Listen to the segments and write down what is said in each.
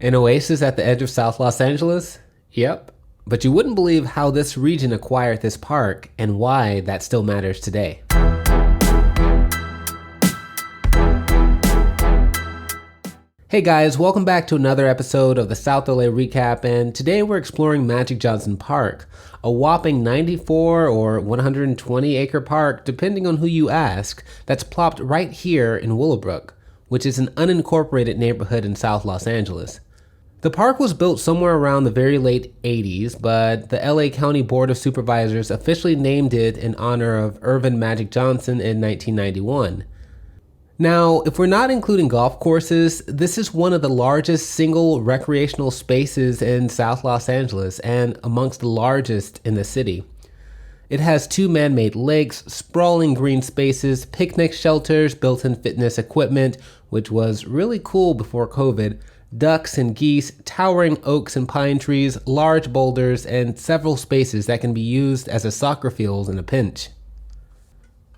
An oasis at the edge of South Los Angeles? Yep. But you wouldn't believe how this region acquired this park and why that still matters today. Hey guys, welcome back to another episode of the South LA Recap, and today we're exploring Magic Johnson Park, a whopping 94 or 120 acre park, depending on who you ask, that's plopped right here in Willowbrook, which is an unincorporated neighborhood in South Los Angeles. The park was built somewhere around the very late 80s, but the LA County Board of Supervisors officially named it in honor of Earvin Magic Johnson in 1991. Now, if we're not including golf courses, this is one of the largest single recreational spaces in South Los Angeles and amongst the largest in the city. It has 2 man-made lakes, sprawling green spaces, picnic shelters, built-in fitness equipment, which was really cool before COVID, ducks and geese, towering oaks and pine trees, large boulders, and several spaces that can be used as a soccer field in a pinch.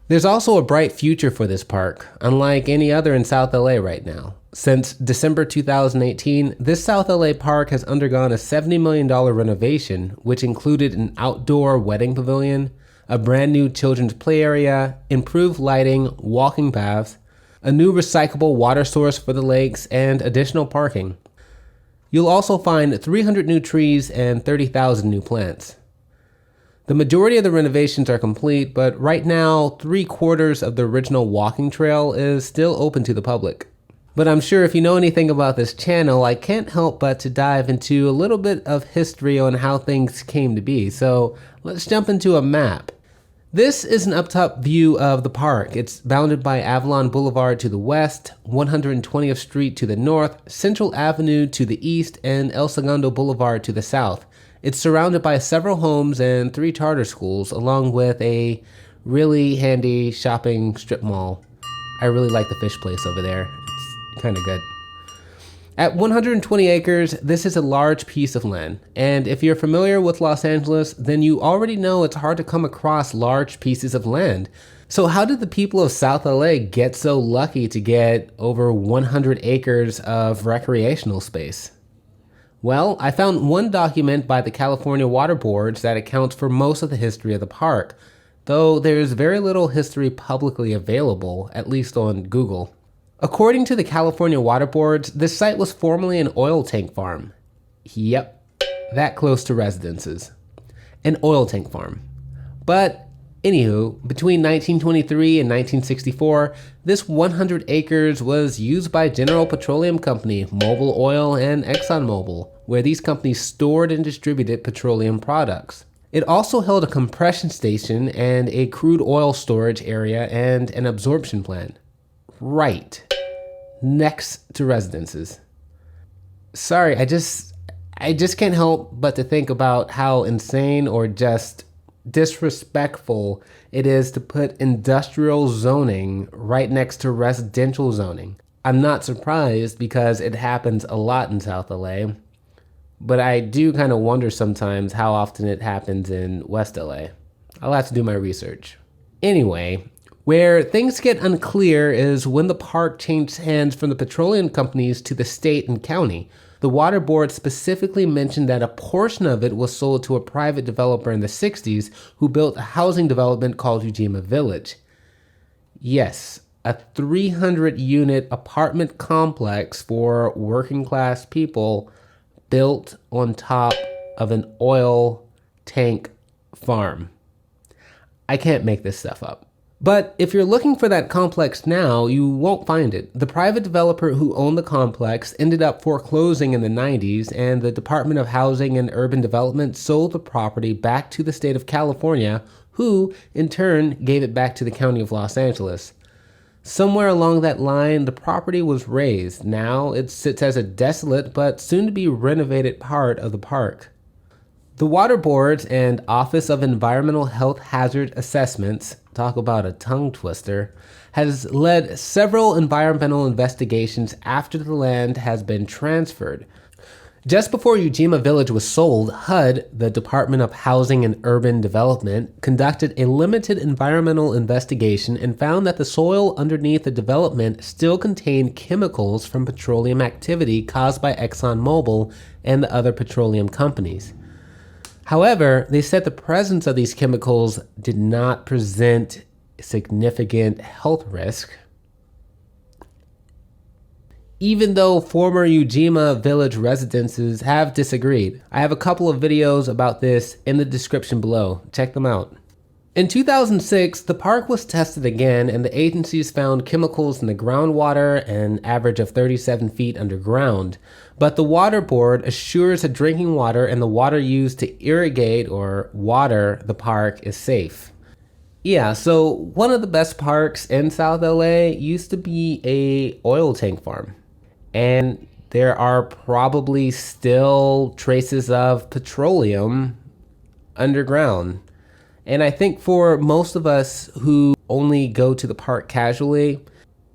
There's also a bright future for this park, unlike any other in South LA right now. Since December 2018, this South LA park has undergone a $70 million renovation, which included an outdoor wedding pavilion, a brand new children's play area, improved lighting, walking paths, a new recyclable water source for the lakes, and additional parking. You'll also find 300 new trees and 30,000 new plants. The majority of the renovations are complete, but right now, 3/4 of the original walking trail is still open to the public. But I'm sure if you know anything about this channel, I can't help but to dive into a little bit of history on how things came to be. So let's jump into a map. This is an up-top view of the park. It's bounded by Avalon Boulevard to the west, 120th Street to the north, Central Avenue to the east, and El Segundo Boulevard to the south. It's surrounded by several homes and 3 charter schools, along with a really handy shopping strip mall. I really like the fish place over there. It's kind of good. At 120 acres, this is a large piece of land. And if you're familiar with Los Angeles, then you already know it's hard to come across large pieces of land. So how did the people of South LA get so lucky to get over 100 acres of recreational space? Well, I found one document by the California Water Boards that accounts for most of the history of the park, though there's very little history publicly available, at least on Google. According to the California Water Boards, this site was formerly an oil tank farm. Yep, that close to residences. An oil tank farm. But anywho, between 1923 and 1964, this 100 acres was used by General Petroleum Company, Mobil Oil, and ExxonMobil, where these companies stored and distributed petroleum products. It also held a compression station and a crude oil storage area and an absorption plant. Right next to residences. Sorry, I just can't help but to think about how insane or just disrespectful it is to put industrial zoning right next to residential zoning. I'm not surprised because it happens a lot in South LA, but I do kind of wonder sometimes how often it happens in West LA. I'll have to do my research. Anyway, where things get unclear is when the park changed hands from the petroleum companies to the state and county. The water board specifically mentioned that a portion of it was sold to a private developer in the 60s who built a housing development called Ujima Village. Yes, a 300-unit apartment complex for working class people built on top of an oil tank farm. I can't make this stuff up. But if you're looking for that complex now, you won't find it. The private developer who owned the complex ended up foreclosing in the 90s, and the Department of Housing and Urban Development sold the property back to the state of California, who, in turn, gave it back to the county of Los Angeles. Somewhere along that line, the property was razed. Now it sits as a desolate but soon-to-be renovated part of the park. The Water Boards and Office of Environmental Health Hazard Assessments, talk about a tongue twister, has led several environmental investigations after the land has been transferred. Just before Ujima Village was sold, HUD, the Department of Housing and Urban Development, conducted a limited environmental investigation and found that the soil underneath the development still contained chemicals from petroleum activity caused by ExxonMobil and the other petroleum companies. However, they said the presence of these chemicals did not present significant health risk, even though former Ujima Village residences have disagreed. I have a couple of videos about this in the description below. Check them out. In 2006, the park was tested again and the agencies found chemicals in the groundwater, an average of 37 feet underground. But the water board assures that drinking water and the water used to irrigate or water the park is safe. Yeah, so one of the best parks in South LA used to be a oil tank farm. And there are probably still traces of petroleum underground. And I think for most of us who only go to the park casually,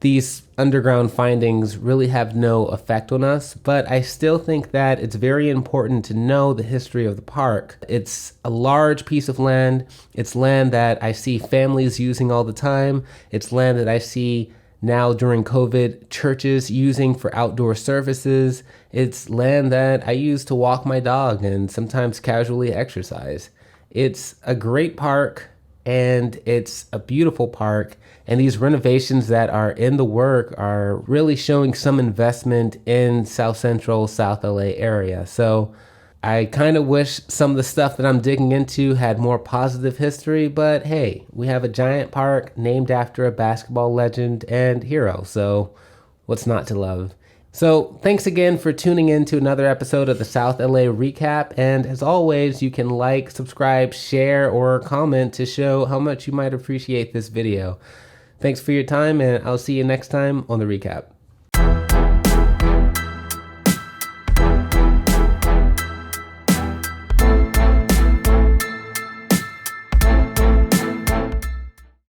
these underground findings really have no effect on us. But I still think that it's very important to know the history of the park. It's a large piece of land. It's land that I see families using all the time. It's land that I see now during COVID, churches using for outdoor services. It's land that I use to walk my dog and sometimes casually exercise. It's a great park and it's a beautiful park. And these renovations that are in the work are really showing some investment in South Central, South LA area. So I kind of wish some of the stuff that I'm digging into had more positive history, but hey, we have a giant park named after a basketball legend and hero, so what's not to love? So thanks again for tuning in to another episode of the South LA Recap, and as always, you can like, subscribe, share, or comment to show how much you might appreciate this video. Thanks for your time, and I'll see you next time on the recap.